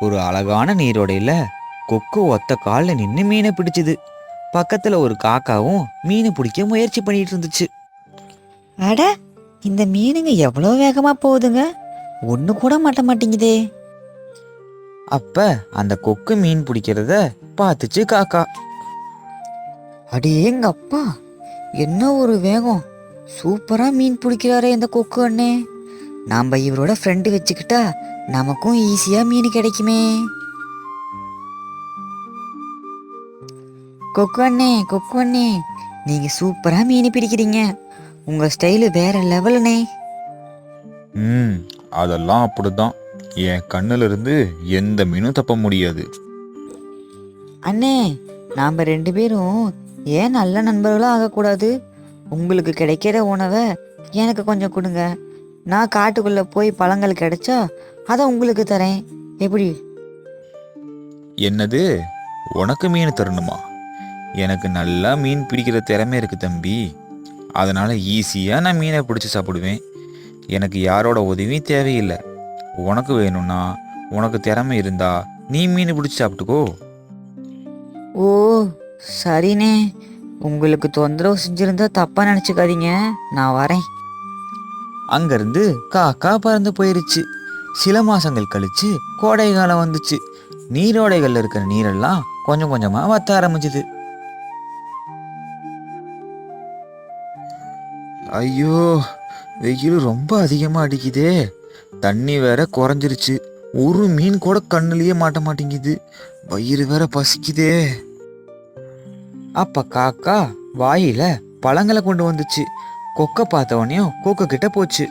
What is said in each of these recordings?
ஒரு அழகான நீரோடையில கொக்கு ஒத்த காலில் நின்று மீனை பிடிச்சுது. பக்கத்துல ஒரு காக்காவும் மீனை பிடிக்க முயற்சி பண்ணிட்டு இருந்துச்சு. அட, இந்த மீனுங்க எவ்வளோ வேகமா போகுதுங்க, ஒன்று கூட மாட்ட மாட்டேங்குதே. அப்ப அந்த கொக்கு மீன் பிடிக்கிறத பார்த்துச்சு காக்கா. அடேங்க அப்பா, என்ன ஒரு வேகம்! சூப்பரா மீன் பிடிக்கிறாரே இந்த கொக்கு அண்ணே. நாம் இவரோட ஃப்ரெண்டு வச்சுக்கிட்டா நமக்கும் ஈஸியா மீன் கிடைக்குமே. கொக்கு அண்ணே, கொக்கு அண்ணே, நீங்க சூப்பரா மீன் பிடிக்கிறீங்க. உங்க ஸ்டைலு வேற லெவலுண்ணே. ம் அதெல்லாம் அப்படிதான். என் கண்ணுல இருந்து எந்த மீனும் தப்ப முடியாது. அண்ணே, நாம் ரெண்டு பேரும் ஏன் நல்ல நண்பர்களாக ஆகக்கூடாது? உங்களுக்கு கிடைக்கிற உணவை எனக்கு கொஞ்சம் கொடுங்க. நான் காட்டுக்குள்ளே போய் பழங்கள் கிடைச்சா அதை உங்களுக்கு தரேன். எப்படி? என்னது, உனக்கு மீன் தரணுமா? எனக்கு நல்லா மீன் பிடிக்கிற திறமை இருக்கு தம்பி. அதனால ஈஸியாக நான் மீனை பிடிச்சி சாப்பிடுவேன். எனக்கு யாரோட உதவியும் தேவையில்லை. உனக்கு வேணும்னா, உனக்கு திறமை இருந்தா நீ மீன் பிடிச்சி சாப்பிட்டுக்கோ. ஓ, சரிண்ணே. உங்களுக்கு தொந்தரவு செஞ்சிருந்தா தப்பா நினச்சிக்காதீங்க, நான் வரேன். அங்கிருந்து காக்கா பறந்து போயிருச்சு. சில மாசங்கள் கழிச்சு கோடை காலம் வந்துச்சு. நீரோடைகள்ல இருக்கிற நீரெல்லாம் கொஞ்சம் கொஞ்சமா வத்த ஆரம்பிச்சுது. ஐயோ, வெயில் ரொம்ப அதிகமாக அடிக்குதே. தண்ணி வேற குறைஞ்சிருச்சு. ஒரு மீன் கூட கண்ணுலயே மாட்ட மாட்டேங்குது. வயிறு வேற பசிக்குதே. அப்ப காக்கா வாயில பழங்களை கொண்டு வந்துச்சு. கொக்கை பார்த்த உடனே கொக்கு கிட்ட போச்சு.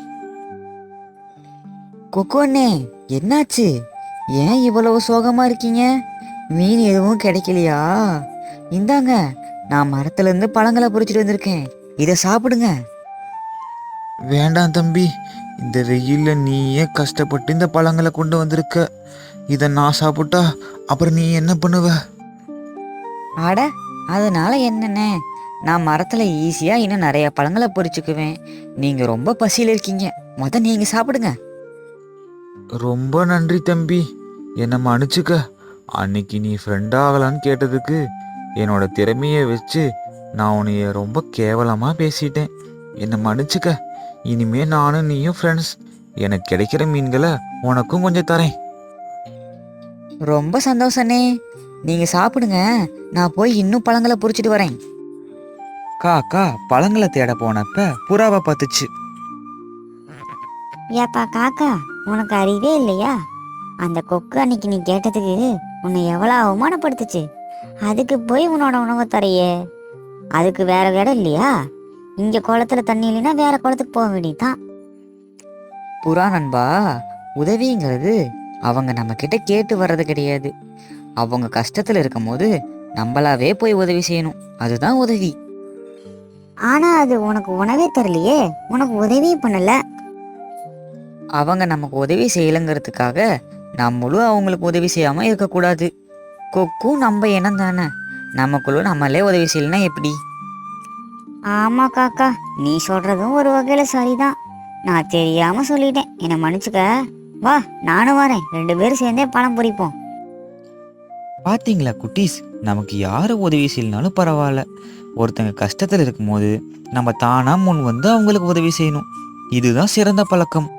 கொக்கு அண்ணே, என்னாச்சு? ஏன் இவ்வளவு சோகமா இருக்கீங்க? மீன் எதுவும் கிடைக்கலையா? இந்தாங்க, நான் மரத்துல இருந்து பழங்களை பொறிச்சிட்டு வந்திருக்கேன், இதை சாப்பிடுங்க. வேண்டாம் தம்பி, இந்த வெயில்ல நீயே கஷ்டப்பட்டு இந்த பழங்களை கொண்டு வந்திருக்க. இதை நான் சாப்பிட்டா அப்புறம் நீ என்ன பண்ணுவ? அட, அதனால என்னண்ணே, நான் மரத்துல ஈஸியா இன்னும் நிறைய பழங்களை பொறிச்சுக்குவேன். நீங்க ரொம்ப பசியில இருக்கீங்க, நீங்க சாப்பிடுங்க. ரொம்ப நன்றி தம்பி, என்னை மன்னிச்சுக்க. அன்னைக்கு நீ ஃப்ரெண்ட் ஆகலான்னு கேட்டதுக்கு என்னோட திறமையை வச்சு நான் உன்னைய ரொம்ப கேவலமா பேசிட்டேன். என்னை மன்னிச்சுக்க. இனிமே நானும் நீயும் ஃப்ரெண்ட்ஸ். எனக்கு கிடைக்கிற மீன்களை உனக்கும் கொஞ்சம் தரேன். ரொம்ப சந்தோஷண்ணே, நீங்க சாப்பிடுங்க. நான் போய் இன்னும் பழங்களை பொறிச்சிட்டு வரேன். காக்கா பழங்களை தேட போனப்ப புறாவை பார்த்துச்சு. ஏப்பா காக்கா, உனக்கு அறிவே இல்லையா? அந்த கொக்கு அன்னைக்கு நீ கேட்டதுக்கு உன்னை எவ்வளோ அவமானப்படுத்துச்சு. அதுக்கு போய் உன்னோட உணவை தரையே. அதுக்கு வேற இடம் இல்லையா? இங்க குளத்துல தண்ணி இல்லைன்னா வேற குளத்துக்கு போக வேண்டியதுதான். புறா நண்பா, உதவிங்கிறது அவங்க நம்ம கிட்ட கேட்டு வர்றது கிடையாது. அவங்க கஷ்டத்துல இருக்கும் போது நம்மளாவே போய் உதவி செய்யணும், அதுதான் உதவி. ஆனா அது உனக்கு உணவே தரலையே, உனக்கு உதவியும் பண்ணல. அவங்க நமக்கு உதவி செய்யலைங்கிறதுக்காக நம்மளும் அவங்களுக்கு உதவி செய்யாம இருக்கக்கூடாது. கொக்கும் நம்ம இனம் தானே, நமக்குள்ள நம்மளே உதவி செய்யலைன்னா எப்படி? ஆமா காக்கா, நீ சொல்றதும் ஒரு வகையில சரிதான். நான் தெரியாம சொல்லிட்டேன், என்னை மன்னிச்சுக்க. வா, நானும் வரேன், ரெண்டு பேரும் சேர்ந்தே பழம் பொறிப்போம். பாத்தீங்களா குட்டீஸ், நமக்கு யாரு உதவி செய்யலனாலும் பரவாயில்ல, ஒருத்தங்க கஷ்டத்துல இருக்கும்போது நம்ம தானா முன் வந்து அவங்களுக்கு உதவி செய்யணும். இதுதான் சிறந்த பழக்கம்.